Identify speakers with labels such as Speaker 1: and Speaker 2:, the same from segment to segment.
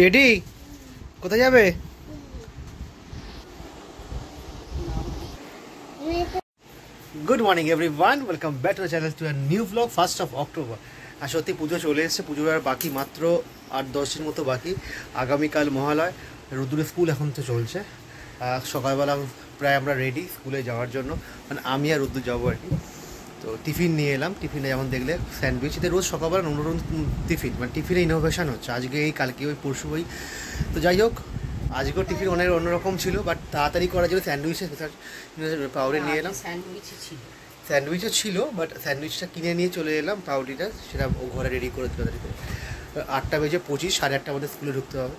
Speaker 1: Ready? কোথায় যাবে? Good morning everyone, welcome back to the channel to a new blog 1st of October। আর সত্যি পুজো চলে এসেছে, পুজো আর বাকি মাত্র 8-10 দিন মতো বাকি। আগামীকাল মহালয়। রোদ্দুরের স্কুল এখন তো চলছে। সকালবেলা প্রায় আমরা রেডি স্কুলে যাওয়ার জন্য, মানে আমি আর রোদ্দুর যাবো আর কি। তো টিফিন নিয়ে এলাম। টিফিনে যেমন দেখলে স্যান্ডউইচ, এতে রোজ সকালবেলা নতুন টিফিন, মানে টিফিনে ইনোভেশন হচ্ছে, আজকে এই কালকে ওই পরশু ওই। তো যাই হোক, আজকেও টিফিন অন্যরকম ছিল, বাট তাড়াতাড়ি করার জন্য স্যান্ডউইচের পাউডার নিয়ে এলাম। স্যান্ডউইচও ছিল, বাট স্যান্ডউইচটা কিনে নিয়ে চলে এলাম। পাউডিটা সেটা ও ঘরে রেডি করে তাড়াতাড়ি করে। 8:25, 8:30 আমাদের স্কুলে ঢুকতে হবে।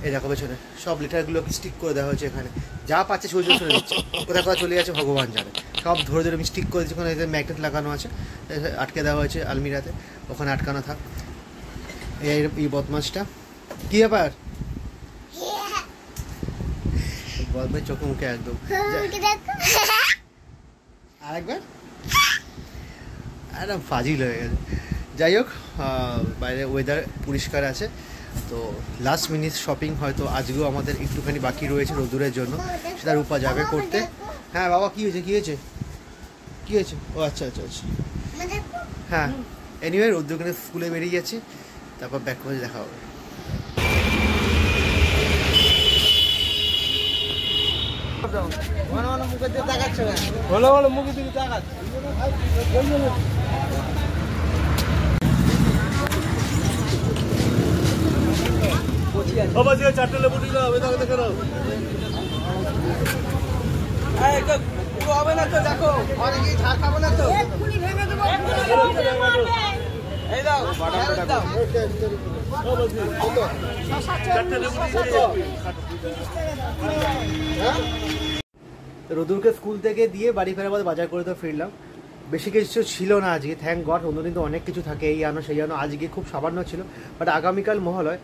Speaker 1: এই দেখো পেছনে সব লিটারগুলোকে স্টিক করে দেওয়া হয়েছে, এখানে যা পাচ্ছে চলে দিচ্ছে, কোথায় কোথায় চলে যাচ্ছে ভগবান জানে। সব ধরে ধরে আমি স্টিক করে দিচ্ছি, ওখানে ম্যাগনেট লাগানো আছে, আটকে দেওয়া হয়েছে আলমিরাতে, ওখানে আটকানো থাক। এই বদমাসটা কী ব্যাপার? বদমাস চোখে মুখে একদম। আরেকবার একদম ফাজিল হয়ে গেছে। যাই হোক, বাইরে ওয়েদার পরিষ্কার আছে। তো লাস্ট মিনিট শপিং হয়তো আজকেও আমাদের একটুখানি বাকি রয়েছে রোদ্দুরের জন্য, সেটা রূপা যাবে করতে। হ্যাঁ বাবা, কী হয়েছে? কী হয়েছে? কী হয়েছে? ও আচ্ছা আচ্ছা আচ্ছা, হ্যাঁ। এনিওয়ে, রোদ্দুরখানে স্কুলে বেরিয়ে যাচ্ছি, তারপর ব্যাক করে দেখা হবে। মুখের দিকে তাকাচ্ছে, ভালো ভালো মুখের দিকে তাকাচ্ছে। চারটে লেবু দিল হবে, দেখে নাও। হবে না তো, দেখো অনেকেই ঝাড় খাবো না তো। এই দাও রোদুরকে স্কুল থেকে দিয়ে বাড়ি ফেরার পর বাজার করে তো ফিরলাম। বেশি কিছু ছিল না আজকে, থ্যাংক গড। অন্যদিন তো অনেক কিছু থাকে, এই আনো সেই আনো, আজকে খুব সামান্য ছিল। বাট আগামীকাল মহালয়,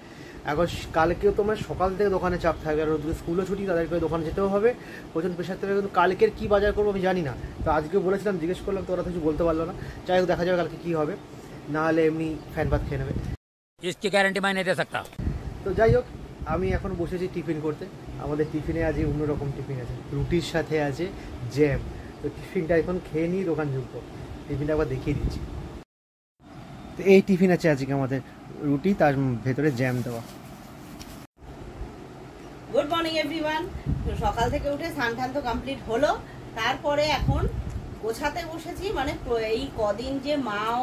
Speaker 1: এখন কালকেও তোমার সকাল থেকে দোকানে চাপ থাকবে, আর রোদুর স্কুলও ছুটি, তাদেরকে দোকানে যেতেও হবে, প্রচুর পেশার থেকে। কিন্তু কালকের কী বাজার করবো আমি জানি না। তো আজকেও বলেছিলাম, জিজ্ঞেস করলাম, তো ওরা কিছু বলতে পারলো না। যাই হোক, দেখা যাবে কালকে কী হবে, না হলে এমনি ফ্যান ভাত খেয়ে নেবে।
Speaker 2: इसकी गारंटी मैं नहीं दे सकता।
Speaker 1: তো যাই হোক, আমি এখন বসেছি টিফিন করতে। আমাদের টিফিনে আজ অন্যরকম টিফিন আছে, রুটির সাথে আছে জ্যাম। তো টিফিনটা এখন খেয়ে নিয়ে দোকান ঢুকবো। টিফিনটা একবার দেখিয়ে দিচ্ছি। তো এই টিফিন আছে আজকে আমাদের, রুটি, তার ভেতরে জ্যাম দেওয়া।
Speaker 3: Good morning everyone. সকাল থেকে উঠে স্নান টান তো কমপ্লিট হলো, তারপরে এখন গোছাতে বসেছি। মানে এই কদিন যে মাও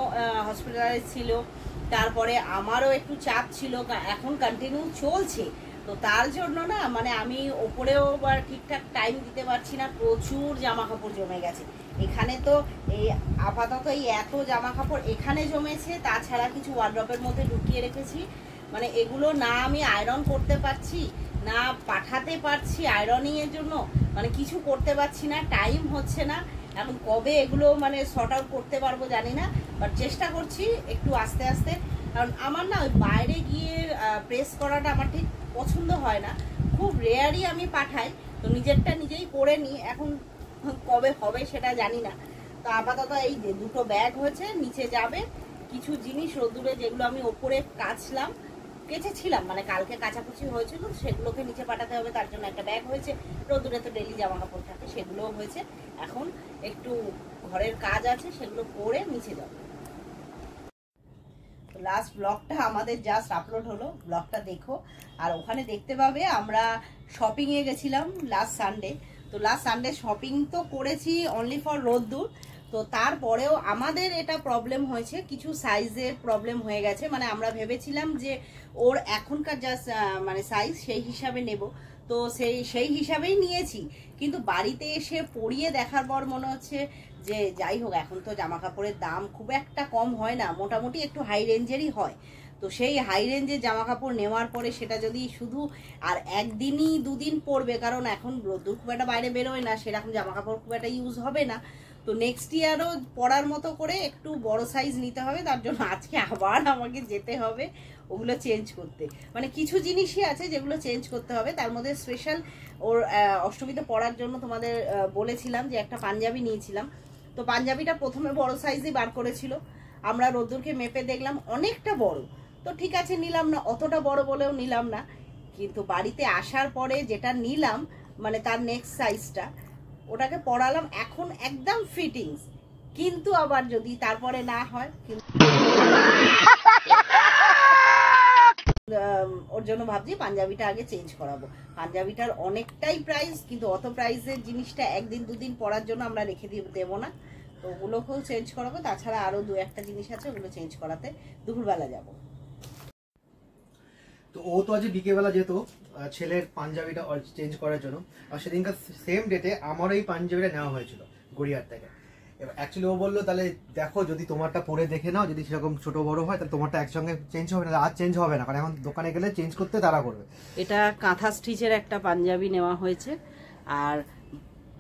Speaker 3: হসপিটালাইজ ছিল, তারপরে আমারও একটু চাপ ছিল, এখন কন্টিনিউ চলছে। তো তার জন্য না, মানে আমি ওপরেও ঠিকঠাক টাইম দিতে পারছি না, প্রচুর জামা কাপড় জমে গেছে এখানে। তো এই আপাতত এই এত জামা কাপড় এখানে জমেছে, তাছাড়া কিছু ওয়ার্ড্রপের মধ্যে ঢুকিয়ে রেখেছি। মানে এগুলো না আমি আয়রন করতে পারছি, না পাঠাতে পারছি আয়রনিং এর জন্য, মানে কিছু করতে পারছি না, টাইম হচ্ছে না। এখন কবে এগুলো মানে শর্ট আউট করতে পারবো জানি না, বাট চেষ্টা করছি একটু আস্তে আস্তে। কারণ আমার না ওই বাইরে গিয়ে প্রেস করাটা আমার ঠিক পছন্দ হয় না, খুব রেয়ারই আমি পাঠাই। তো নিজেরটা নিজেই করে নিই, এখন কবে হবে সেটা জানি না। তো আপাতত এই যে দুটো ব্যাগ হয়েছে, নিচে যাবে কিছু জিনিস রোদ্দুরে, যেগুলো আমি ওপরে কেচেছিলাম, মানে কালকে কাচাকুচি হয়েছিল, সেগুলোকে নিচে পাঠাতে হবে, তার জন্য একটা ব্যাগ হয়েছে। রোদ্দুরে তো ডেলি জামা কাপড় থাকে, সেগুলোও হয়েছে। এখন একটু ঘরের কাজ আছে, সেগুলো করে নিচে যাবো। লাস্ট ব্লগটা আমাদের জাস্ট আপলোড হলো, ব্লগটা দেখো। আর ওখানে দেখতে পাবে আমরা শপিংয়ে গেছিলাম লাস্ট সানডে। তো লাস্ট সানডে শপিং তো করেছি অনলি ফর রোদ্দুর। তো তারপরেও আমাদের এটা প্রবলেম হয়েছে, কিছু সাইজের প্রবলেম হয়ে গেছে। মানে আমরা ভেবেছিলাম যে ওর এখনকার যা মানে সাইজ, সেই হিসাবে নেব। তো সেই হিসাবেই নিয়েছি, কিন্তু বাড়িতে এসে পরিয়ে দেখার পর মনে হচ্ছে যে যাই হোক, এখন তো জামা কাপড়ের দাম খুব একটা কম হয় না, মোটামুটি একটু হাই রেঞ্জেরই হয়। তো সেই হাই রেঞ্জের জামা কাপড় নেওয়ার পরে সেটা যদি শুধু আর একদিনই দুদিন পরবে, কারণ এখন রোদ্দুর খুব একটা বাইরে বেরোয় না, সেরকম জামা কাপড় খুব একটা ইউজ হবে না। তো নেক্সট ইয়ারও পরার মতো করে একটু বড় সাইজ নিতে হবে, তার জন্য আজকে আবার আমাকে যেতে হবে ওগুলো চেঞ্জ করতে। মানে কিছু জিনিসই আছে যেগুলো চেঞ্জ করতে হবে, তার মধ্যে স্পেশাল ওর অষ্টমীতে পরার জন্য তোমাদের বলেছিলাম যে একটা পাঞ্জাবি নিয়েছিলাম। তো তো পাঞ্জাবিটা প্রথমে বড় সাইজই বার করেছিল, আমরা রোদ্দুরকে মেপে দেখলাম অনেকটা বড়, তো ঠিক আছে নিলাম না, অতটা বড় বলেও নিলাম না। কিন্তু বাড়িতে আসার পরে যেটা নিলাম মানে তার নেক্সট সাইজটা, ওটাকে পরালাম, এখন একদম ফিটিংস। কিন্তু আবার যদি তারপরে না হয়, ওর জন্য ভাবছি পাঞ্জাবিটা আগে চেঞ্জ করাবো। পাঞ্জাবিটার অনেকটাই প্রাইস, কিন্তু অত প্রাইসের জিনিসটা একদিন দুদিন পরার জন্য আমরা রেখে দেবো না, তো ওগুলোকেও চেঞ্জ করাবো। তাছাড়া আরো 2-1টা জিনিস আছে, ওগুলো চেঞ্জ করাতে দুপুরবেলা যাব।
Speaker 1: তো ও তো আজ বিকেলবেলা যেত ছেলের পাঞ্জাবিটা চেঞ্জ করার জন্য, আর সেদিনকার সেম ডেটে আমার এই পাঞ্জাবিটা নেওয়া হয়েছিল গড়িয়ার থেকে। এবার অ্যাকচুয়ালি ও বললো তাহলে দেখো যদি তোমারটা পরে দেখে নাও, যদি সেরকম ছোট বড় হয় তাহলে তোমারটা একসঙ্গে চেঞ্জ হবে না, আর চেঞ্জ হবে না, কারণ এখন দোকানে গেলে চেঞ্জ করতে তারা করবে।
Speaker 3: এটা কাঁথা স্টিচের একটা পাঞ্জাবি নেওয়া হয়েছে, আর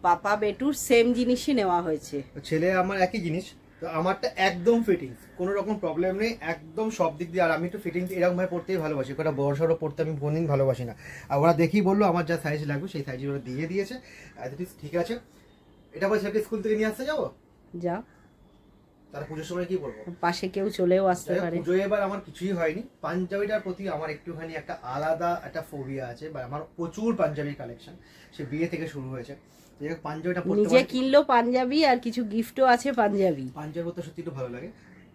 Speaker 3: পাপা বেটুর সেম জিনিসই নেওয়া হয়েছে।
Speaker 1: ছেলে আমার একই জিনিস, তো আমারটা একদম ফিটিংস, কোনো রকম প্রবলেম নেই, একদম সব দিক দিয়ে। আর আমি একটু ফিটিংস এরকম ভাবে পড়তেই ভালোবাসি, ওটা বড় সড়ো পড়তে আমি কোনদিন ভালোবাসি না। আর ওরা দেখেই বললো আমার যা সাইজ লাগবে সেই সাইজ ওরা দিয়ে দিয়েছে, ঠিক আছে। এটা বলছে আপনি স্কুল থেকে নিয়ে আসতে যাবো,
Speaker 3: যা
Speaker 1: তার পুজোর সময় কি বলবো,
Speaker 3: পাশে কেউ চলেও আসতে পারে।
Speaker 1: পুজো এবার আমার কিছুই হয়নি, পাঞ্জাবিটার প্রতি আমার একটুখানি একটা আলাদা একটা ফোবিয়া আছে, বা আমার প্রচুর পাঞ্জাবি কালেকশন, সে বিয়ে থেকে শুরু হয়েছে। পাঞ্জাবিটা
Speaker 3: নিজে কিনলো পাঞ্জাবি, আর কিছু গিফটও আছে পাঞ্জাবি।
Speaker 1: পাঞ্জাবি পরতে সত্যি একটু ভালো লাগে,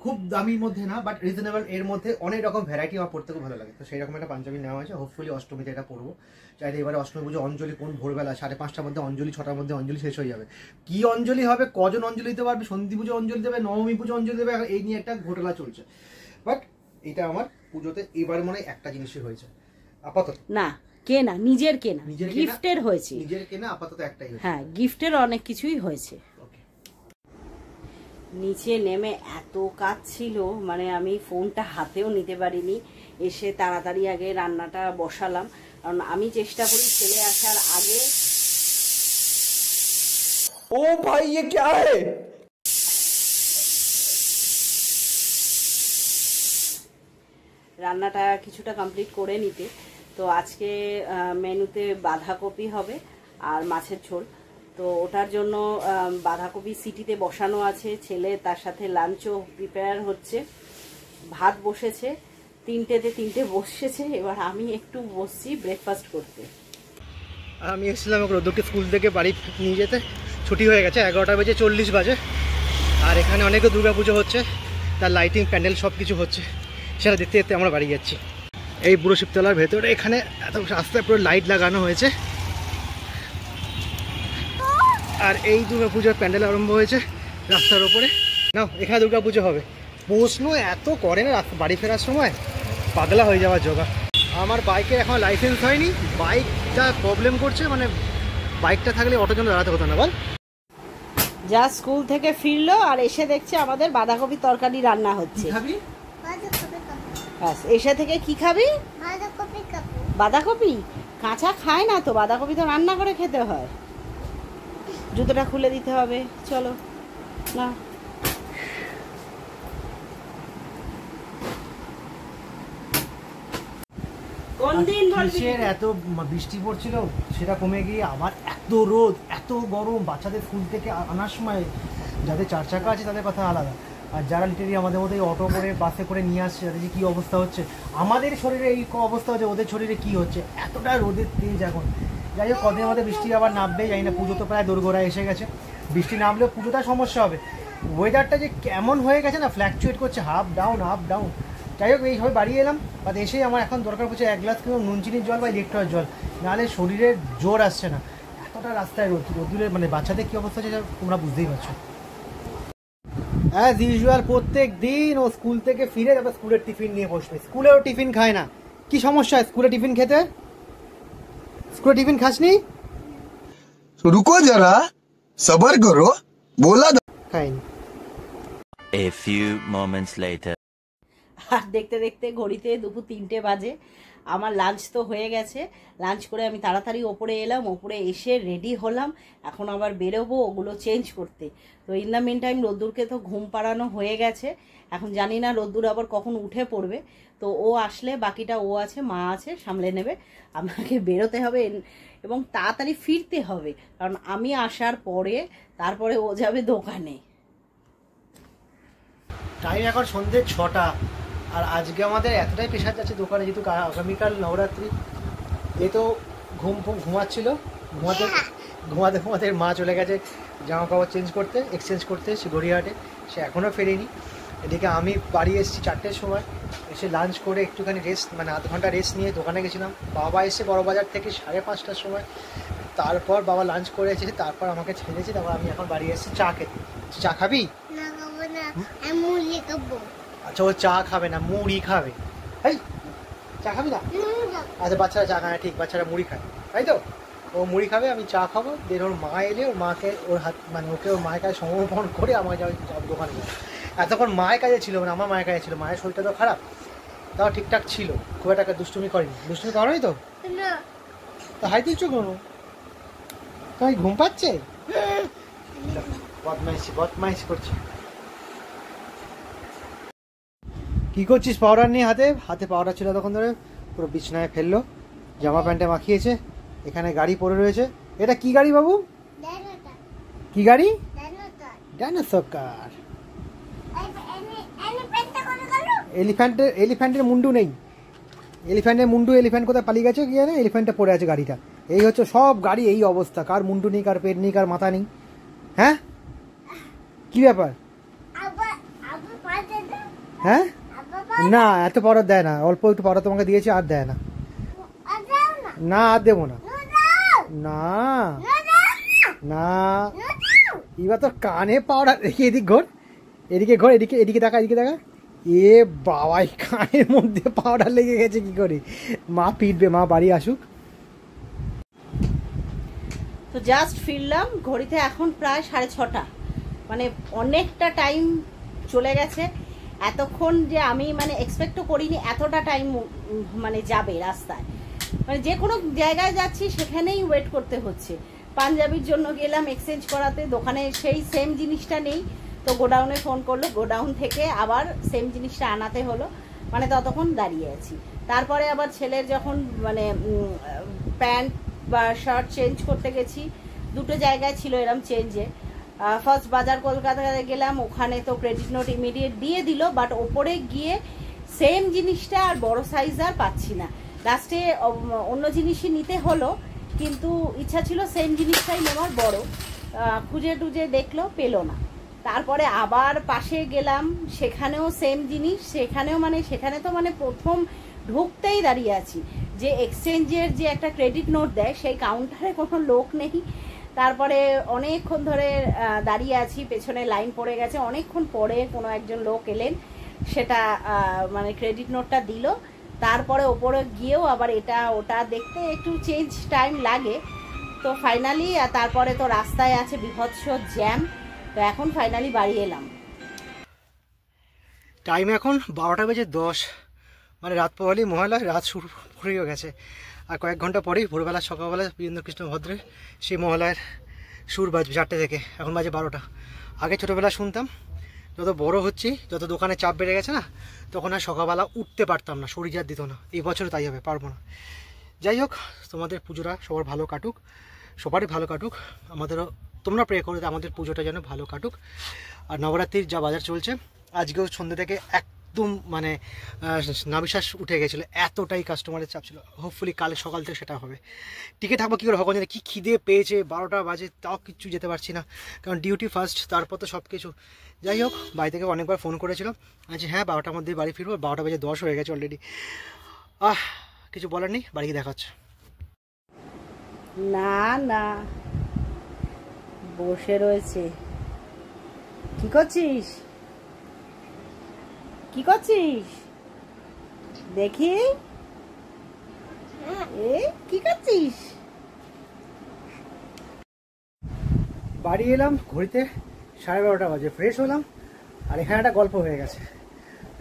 Speaker 1: খুব দামির মধ্যে না, বাট রিজনেবল এর মধ্যে অনেক রকম ভ্যারাইটি আমার পড়তে খুব ভালো লাগে। তো সেই রকম একটা পাঞ্জাবি নেওয়া হয়েছে, হোপফুলি অষ্টমীতে এটা পরবো। চাইলে এবারে অষ্টমী পুজো অঞ্জলি কোন ভোরবেলা 5:30টার মধ্যে অঞ্জলি, 6টার মধ্যে অঞ্জলি শেষ হয়ে যাবে। কি অঞ্জলি হবে, কজন অঞ্জলি দিতে পারবে, সন্ধি পুজো অঞ্জলি দেবে, নবমী পুজো অঞ্জলি দেবে, এই নিয়ে একটা ঘোটালা চলছে। বাট এটা আমার পুজোতে এবার মনে হয় একটা জিনিসই হয়েছে আপাতত,
Speaker 3: না কেনা, নিজের কেনা, গিফটের হয়েছে,
Speaker 1: নিজের কেনা আপাতত একটাই হয়েছে।
Speaker 3: হ্যাঁ, গিফটের অনেক কিছুই হয়েছে। নিচে নেমে এত কাজ ছিল, মানে আমি ফোনটা হাতেও নিতে পারিনি। এসে তাড়াতাড়ি আগে রান্নাটা বসালাম, কারণ আমি চেষ্টা করি ছেলে আসার আগে।
Speaker 4: ও ভাই ये क्या है?
Speaker 3: রান্নাটা কিছুটা কমপ্লিট করে নিতে। তো আজকে মেনুতে বাঁধাকপি হবে আর মাছের ঝোল। তো ওটার জন্য বাঁধাকপি সিটিতে বসানো আছে, ছেলে তার সাথে লাঞ্চও প্রিপেয়ার হচ্ছে। ভাত বসেছে, 3টে বসেছে, এবার আমি একটু বসছি ব্রেকফাস্ট করতে।
Speaker 1: আমি এসেছিলাম রোদ্দুরকে স্কুল থেকে বাড়ি নিয়ে যেতে, ছুটি হয়ে গেছে, 11:40 বাজে। আর এখানে অনেকে দুর্গাপুজো হচ্ছে, তার লাইটিং প্যান্ডেল সব কিছু হচ্ছে, সেটা দেখতে দেখতে আমরা বাড়ি যাচ্ছি। এই বুড়ো শিবতলার ভেতরে এখানে এত রাস্তায় পুরো লাইট লাগানো হয়েছে, আর এই দুর্গাপুজোর প্যান্ডেল আরম্ভ হয়েছে রাস্তার ওপরে। নাও, এখানে দুর্গাপুজো হবে। প্রশ্ন এত করে না রাস্তা বাড়ি ফেরার সময়, পাগলা হয়ে যাওয়ার জোগাড়। আমার বাইকের এখন লাইসেন্স হয়নি, বাইকটা প্রবলেম করছে, মানে বাইকটা থাকলে অটোর জন্য দাঁড়াতে হতো না। বল,
Speaker 3: যা স্কুল থেকে ফিরলো আর এসে দেখছে আমাদের বাঁধাকপি তরকারি রান্না হচ্ছে। ব্যাস, এসে থেকে কি খাবি? বাঁধাকপি কাঁচা খায় না তো, বাঁধাকপি তো রান্না করে খেতে হয়। জুতোটা খুলে দিতে হবে, চলো না। কোন দিন
Speaker 1: এত বৃষ্টি পড়ছিল, সেটা কমে গিয়ে আবার এত রোদ, এত গরম। বাচ্চাদের স্কুল থেকে আনার সময় যাদের 4 চাকা আছে তাদের কথা আলাদা, আর যারা লিটারি আমাদের মধ্যে অটো করে বাসে করে নিয়ে আসছে, তাদের যে কী অবস্থা হচ্ছে, আমাদের শরীরে এই অবস্থা হচ্ছে, ওদের শরীরে কি হচ্ছে, এতটা রোদের তেজ এখন। যাই হোক, কদিনের মধ্যে বৃষ্টি আবার নামবে, জানি না। পুজো তো প্রায় দোরগোড়ায় এসে গেছে, বৃষ্টি নামলেও পুজোটা সমস্যা হবে। ওয়েদারটা যে কেমন হয়ে গেছে না, ফ্ল্যাকচুয়েট করছে, হাফ ডাউন হাফ ডাউন। যাই হোক, এইভাবে বাড়ি এলাম, বা এসেই আমার এখন দরকার পড়ছে 1 গ্লাস কিংবা নুন চিনির জল বা ইলেকট্রল জল, নাহলে শরীরের জোর আসছে না। এতটা রাস্তায় রোদ্দুরে, মানে বাচ্চাদের কী অবস্থা হচ্ছে তোমরা বুঝতেই পারছো। অ্যাজ ইউজুয়াল প্রত্যেক দিন ও স্কুল থেকে ফিরে তারপর স্কুলের টিফিন নিয়ে বসবে। স্কুলেও টিফিন খায় না, কি সমস্যা স্কুলে টিফিন খেতে? স্কুলে টিফিন খাসনি?
Speaker 4: रुको जरा सबर करो बोला
Speaker 1: খাইনি।
Speaker 5: A few moments later.
Speaker 3: আর দেখতে দেখতে ঘড়িতে দুপুর 3টে বাজে। আমার লাঞ্চ তো হয়ে গেছে, লাঞ্চ করে আমি তাড়াতাড়ি ওপরে এলাম, ওপরে এসে রেডি হলাম, এখন আবার বেরোবো ওগুলো চেঞ্জ করতে। তো ইন দ্য মিন টাইম রোদ্দুরকে তো ঘুম পাড়ানো হয়ে গেছে, এখন জানি না রোদ্দুর আবার কখন উঠে পড়বে। তো ও আসলে বাকিটা ও আছে, মা আছে, সামলে নেবে। আমাকে বেরোতে হবে এবং তাড়াতাড়ি ফিরতে হবে, কারণ আমি আসার পরে তারপরে ও যাবে দোকানে।
Speaker 1: টাইম এখন সন্ধ্যে 6টা, আর আজকে আমাদের এতটাই প্রেশার যাচ্ছে দোকানে, যেহেতু আগামীকাল নবরাত্রি। এ তো ঘুমাচ্ছিল, ঘুমাতে ঘুমাতে মা চলে গেছে জামা কাপড় চেঞ্জ করতে, এক্সচেঞ্জ করতে সে গড়িয়াহাটে, সে এখনও ফেরেনি। এদিকে আমি বাড়ি এসেছি 4টের সময়, এসে লাঞ্চ করে একটুখানি রেস্ট, মানে আধ ঘন্টা রেস্ট নিয়ে দোকানে গেছিলাম। বাবা এসে বড়বাজার থেকে 5:30টার সময়, তারপর বাবা লাঞ্চ করে এসেছে, তারপর আমাকে ছেড়েছে, তারপর আমি এখন বাড়ি এসেছি চা খেতে। চা খাবি? আচ্ছা, ও চা খাবে না, মুড়ি খাবে। এই চা খাবি না? আচ্ছা, বাচ্চারা চা খায়, ঠিক, বাচ্চারা মুড়ি খায়, তাই তো? ও মুড়ি খাবে, আমি চা খাবো। দেন ওর মা এলে ওর মাকে ওর হাত, মানে ওকে ওর মায়ের কাছে সমর্পণ করে আমাকে দোকানে যাবে। এতক্ষণ মায়ের কাছে ছিল, মানে আমার মায়ের কাছে ছিল। মায়ের শরীরটা তো খারাপ, তাও ঠিকঠাক ছিল, খুব একটা দুষ্টুমি করেনি। দুষ্টুমি করেনি তো? হাই দিচ্ছ কোনো? তাই ঘুম পাচ্ছে? বদমাইশি করছে। কি করছিস পাউডার নিয়ে? হাতে পাউডার ছিল তখন ধরে, পুরো বিছনায় ফেললো, জামা প্যান্টে মাখিয়েছে। এখানে গাড়ি পড়ে রয়েছে। এটা কি গাড়ি বাবু? কি গাড়ি? ডাইনোসর কার। এলিফ্যান্টের মুন্ডু নেই। এলিফ্যান্ট কোথায় পালিয়ে গেছে কি জানে, এলিফ্যান্টটা পড়ে আছে গাড়িটা। এই হচ্ছে সব গাড়ি এই অবস্থা, কার মুন্ডু নেই, কার পেট নেই, কার মাথা নেই। হ্যাঁ, কি ব্যাপার? হ্যাঁ, না এত পাউডার দেয় না, অল্প একটু পাউডার তোমাকে দিয়েছি, আর দেয় না। না, আর দেবো না। না না, এবার তোর কানে পাউডার রেখে এদিক ঘোর, এদিকে দেখা। এ বাবাই, কানের মধ্যে পাউডার লেগে গেছে কি করে? মা পিটবে, মা বাড়ি আসুক।
Speaker 3: তো জাস্ট ফিরলাম, ঘড়িতে এখন প্রায় 6:30, মানে অনেকটা টাইম চলে গেছে। এতক্ষণ যে আমি মানে এক্সপেক্টও করিনি এতটা টাইম মানে যাবে রাস্তায়, মানে যে কোনো জায়গায় যাচ্ছি সেখানেই ওয়েট করতে হচ্ছে। পাঞ্জাবির জন্য গেলাম এক্সচেঞ্জ করাতে, দোকানে সেই সেম জিনিসটা নেই, তো গোডাউনে ফোন করলো, গোডাউন থেকে আবার সেম জিনিসটা আনাতে হলো, মানে ততক্ষণ দাঁড়িয়ে আছি। তারপরে আবার ছেলের যখন মানে প্যান্ট বা শার্ট চেঞ্জ করতে গেছি, দুটো জায়গায় ছিল এরম চেঞ্জে। ফার্স্ট বাজার কলকাতায় গেলাম, ওখানে তো ক্রেডিট নোট ইমিডিয়েট দিয়ে দিল, বাট ওপরে গিয়ে সেম জিনিসটা আর বড় সাইজ আর পাচ্ছি না। লাস্টে অন্য জিনিসই নিতে হলো, কিন্তু ইচ্ছা ছিল সেম জিনিসটাই নেওয়ার, বড়। খুঁজে টুজে দেখলো, পেলো না। তারপরে আবার পাশে গেলাম, সেখানেও সেম জিনিস, সেখানে তো মানে প্রথম ঢুকতেই দাঁড়িয়ে আছি, যে এক্সচেঞ্জের যে একটা ক্রেডিট নোট দেয় সেই কাউন্টারে কোনো লোক নেই। তারপরে অনেকক্ষণ ধরে দাঁড়িয়ে আছি, পেছনে লাইন পড়ে গেছে। অনেকক্ষণ পরে কোনো একজন লোক এলেন, সেটা মানে ক্রেডিট নোটটা দিল। তারপরে ওপরে গিয়েও আবার এটা ওটা দেখতে একটু চেঞ্জ টাইম লাগে। তো ফাইনালি, তারপরে তো রাস্তায় আছে বিভৎস জ্যাম। তো এখন ফাইনালি বাড়ি এলাম।
Speaker 1: টাইম এখন 12:10, মানে রাত পোহালি মহালয়, রাত শুরু হয়েও গেছে। আর কয়েক ঘন্টা পরেই ভোরবেলা সকালবেলা বীরেন্দ্রকৃষ্ণ ভদ্রের সেই মহালয়ের সুর বাজবে 4টে থেকে, এখন বাজে 12টা। আগে ছোটোবেলা শুনতাম, যত বড় হচ্ছি, যত দোকানে চাপ বেড়ে গেছে না, তখন আর সকালবেলা উঠতে পারতাম না, শরীর আর দিত না। এই বছর তাই হবে, পারবো না। যাই হোক, তোমাদের পুজোটা সবার ভালো কাটুক, সবারই ভালো কাটুক। আমাদেরও তোমরা প্রে করো আমাদের পুজোটা যেন ভালো কাটুক। আর নবরাত্রির যা বাজার চলছে, আজকেও সন্ধ্যে থেকে একদম মানে নাবিশ্বাস উঠে গেছিলো, এতটাই কাস্টমারের চাপ ছিল। হোপফুলি কালে সকাল থেকে সেটা হবে। টিকে থাকবো কী করে, ভগবান জানে। কী খিদে পেয়েছে, 12টা বাজে, তাও কিচ্ছু যেতে পারছি না, কারণ ডিউটি ফার্স্ট, তারপর তো সব কিছু। যাই হোক, বাড়ি থেকে অনেকবার ফোন করেছিল, আচ্ছা হ্যাঁ 12টার মধ্যেই বাড়ি ফিরবো। 12:10 হয়ে গেছে অলরেডি। কিছু বলার নেই, বাড়ি গিয়ে দেখা হচ্ছে।
Speaker 3: না না, বসে রয়েছে। কি করছিস দেখি? কি করছিস?
Speaker 1: বাড়ি এলাম, ঘড়িতে 12:30 বাজে, ফ্রেশ হলাম, আর এখানে একটা গল্প হয়ে গেছে।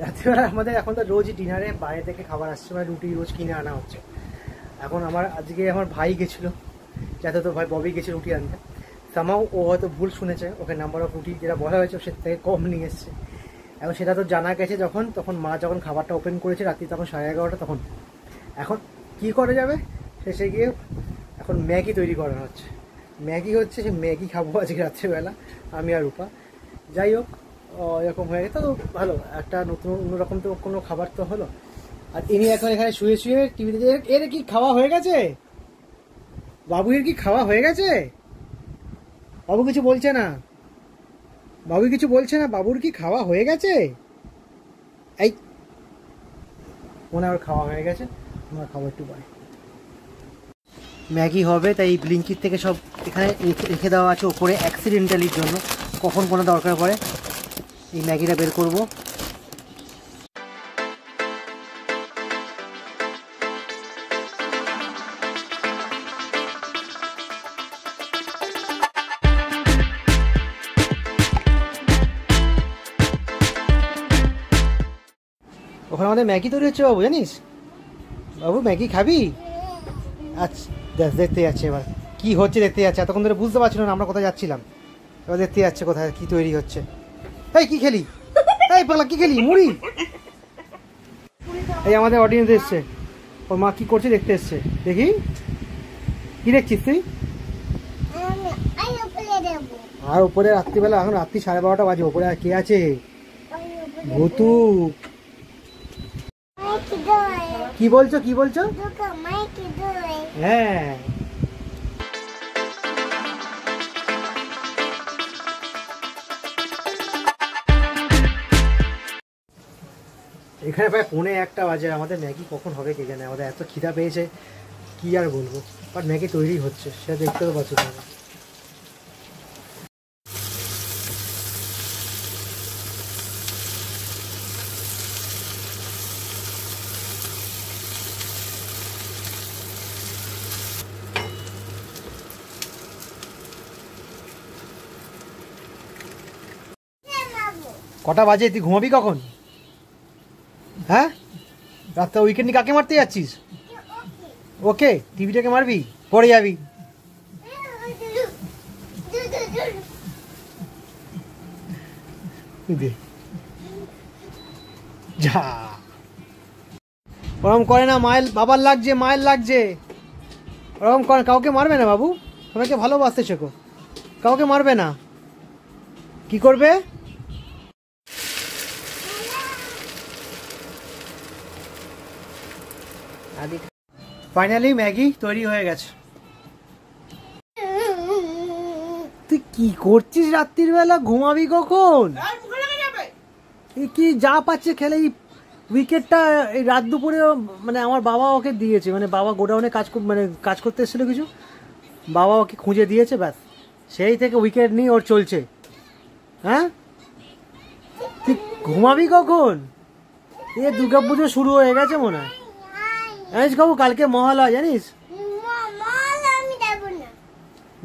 Speaker 1: রাত্রিবেলা আমাদের এখন তো রোজই ডিনারে বাইরে থেকে খাবার আসছে, মানে রুটি রোজ কিনে আনা হচ্ছে। এখন আজকে আমার ভাই গেছিলো, যাতে তো ভাই ববি গেছে রুটি আনতে। সামাও ও হয়তো ভুল শুনেছে, ওকে নাম্বার অফ রুটি যেটা বলা হয়েছে সে থেকে কম নিয়ে এসছে। এখন সেটা তো জানা গেছে তখন মা যখন খাবারটা ওপেন করেছে রাত্রি, তখন 11:30, তখন এখন কি করা যাবে, শেষে গিয়ে এখন ম্যাগি তৈরি করা হচ্ছে। ম্যাগি হচ্ছে, সে ম্যাগি খাবো আজকে রাত্রিবেলা আমি আর রূপা। যাই হোক, এরকম হয়ে গেছে তো ভালো, একটা নতুন অন্যরকম তো কোনো খাবার তো হলো। আর ইনি এখন এখানে শুয়ে শুয়ে টিভি দেখে, এর কি খাওয়া হয়ে গেছে? বাবুর কি খাওয়া হয়ে গেছে? বাবু কিছু বলছে না, বাবু কিছু বলছে না, বাবুর কি খাওয়া হয়ে গেছে? এই মনে হয় খাওয়া হয়ে গেছে, আমরা খাবার একটু পাই। ম্যাগি হবে, তাই ব্লিঙ্কিট থেকে সব এখানে রেখে দেওয়া আছে ওপরে অ্যাক্সিডেন্টালির জন্য, কখন কোনো দরকার পড়ে এই ম্যাগিটা বের করব। ওখানে আমাদের ম্যাগি তৈরি হচ্ছে বাবু, জানিস? বাবু ম্যাগি খাবি? আচ্ছা দেখতে যাচ্ছে এবার কি হচ্ছে, দেখতে যাচ্ছে। এতক্ষণ ধরে বুঝতে পারছিল না আমরা কোথায় যাচ্ছিলাম, এবার দেখতে যাচ্ছে কোথায় কি তৈরি হচ্ছে। এই কি খেলি? এই পাগলা কি খেলি? মুড়ি? এই আমাদের অডিয়েন্স এসছে, ওর মা কি করছে দেখতে এসছে। দেখি কি দেখছিস তুই? আর উপরে রাত্রিবেলা, এখন রাত্রি 12:30 বাজে, উপরে আর কে আছে? ভূতু। কি বলছো কি বলছো? হ্যাঁ এখানে প্রায় 1:45 বাজে, আমাদের ম্যাগি কখন হবে কে জানে। আমাদের এত খিদা পেয়েছে কি আর বলবো, বাট ম্যাগি তৈরি হচ্ছে, সেটা দেখতেও পাচ্ছি না। কটা বাজে? তুই ঘুমাবি কখন? হ্যাঁ রাত্রে উইকেন্ড কাকে মারতে যাচ্ছিস? ওকে টিভিটাকে মারবি, পড়ে যাবি। যা ওরম করে না, মায়ের বাবার লাগছে, মায়ের লাগছে, ওরকম করে। কাউকে মারবে না বাবু, সবাইকে ভালোবাসতে শেখো, কাউকে মারবে না। কি করবে? ফাইনালি ম্যাগি তৈরি হয়ে গেছে। তুই কি করছিস রাত্রির বেলা? ঘুমাবি কখন? কি যা পাচ্ছে খেলে। এই উইকেটটা এই রাত দুপুরে মানে আমার বাবা ওকে দিয়েছে, মানে বাবা গোডাউনে কাজ করতে এসেছিল কিছু, বাবা ওকে খুঁজে দিয়েছে, ব্যাস সেই থেকে উইকেট নিয়ে ওর চলছে। হ্যাঁ তুই ঘুমাবি কখন? এ দুর্গাপুজো শুরু হয়ে গেছে মনে হয়। জানিস বাবু কালকে মহালয়া, জানিস?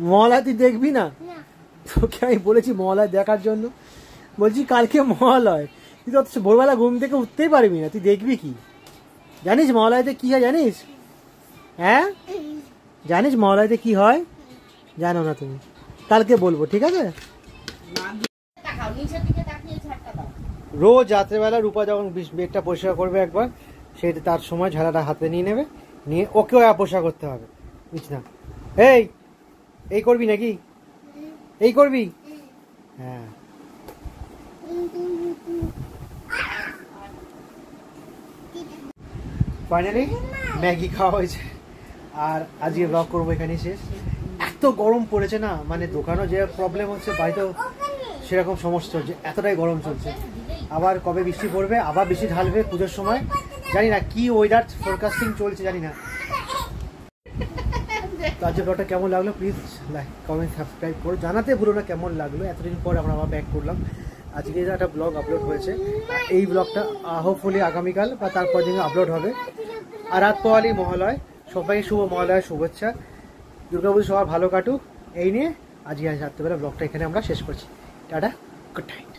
Speaker 1: মহালয়া তুই দেখবি না? তোকে আমি বলেছি মহালয়া দেখার জন্য, বলছি কালকে মহালয়, তুই তো ভোরবেলা ঘুম থেকে উঠতেই পারবি না, তুই দেখবি কি? জানিস মহালয়াতে কি হয়? জানিস? হ্যাঁ জানিস মহালয়াতে কি হয়? জানো না তুমি? কালকে বলবো, ঠিক আছে? রোজ রাত্রেবেলা রূপা যখন বেডটা পরিষ্কার করবে একবার, সেটা তার সময় ঝাড়াটা হাতে নিয়ে নেবে, নিয়ে ওকেও পরিষ্কার করতে হবে, বুঝনা? এই করবি নাকি? এই করবি? হ্যাঁ ফাইনালি ম্যাগি খাওয়া হয়েছে, আর আজকে ব্লগ করবো এখানে শেষ। এত গরম পড়েছে না, মানে দোকানও যে প্রবলেম হচ্ছে, বাড়িতেও সেরকম সমস্যা হচ্ছে, এতটাই গরম চলছে। আবার কবে বৃষ্টি পড়বে, আবার বৃষ্টি ঢালবে পুজোর সময়, জানি না কি ওয়েদার ফোরকাস্টিং চলছে, জানি না। তো আজকে ব্লগটা কেমন লাগলো প্লিজ লাইক কমেন্ট সাবস্ক্রাইব করো, জানাতে ভুলো না কেমন লাগলো। এতদিন পর আমরা আবার ব্যাক করলাম, আজকে একটা ব্লগ আপলোড হয়েছে। এই ব্লগটা হোপফুলি আগামীকাল বা তারপর দিনে আপলোড হবে। আর রাত পোহালি মহালয়, সবাইকে শুভ মহালয়ের শুভেচ্ছা, দুর্গাপুজো সবার ভালো কাটুক। এই নিয়ে আজকে রাত্রেবেলা ব্লগটা এখানে আমরা শেষ করছি। Tata, good night.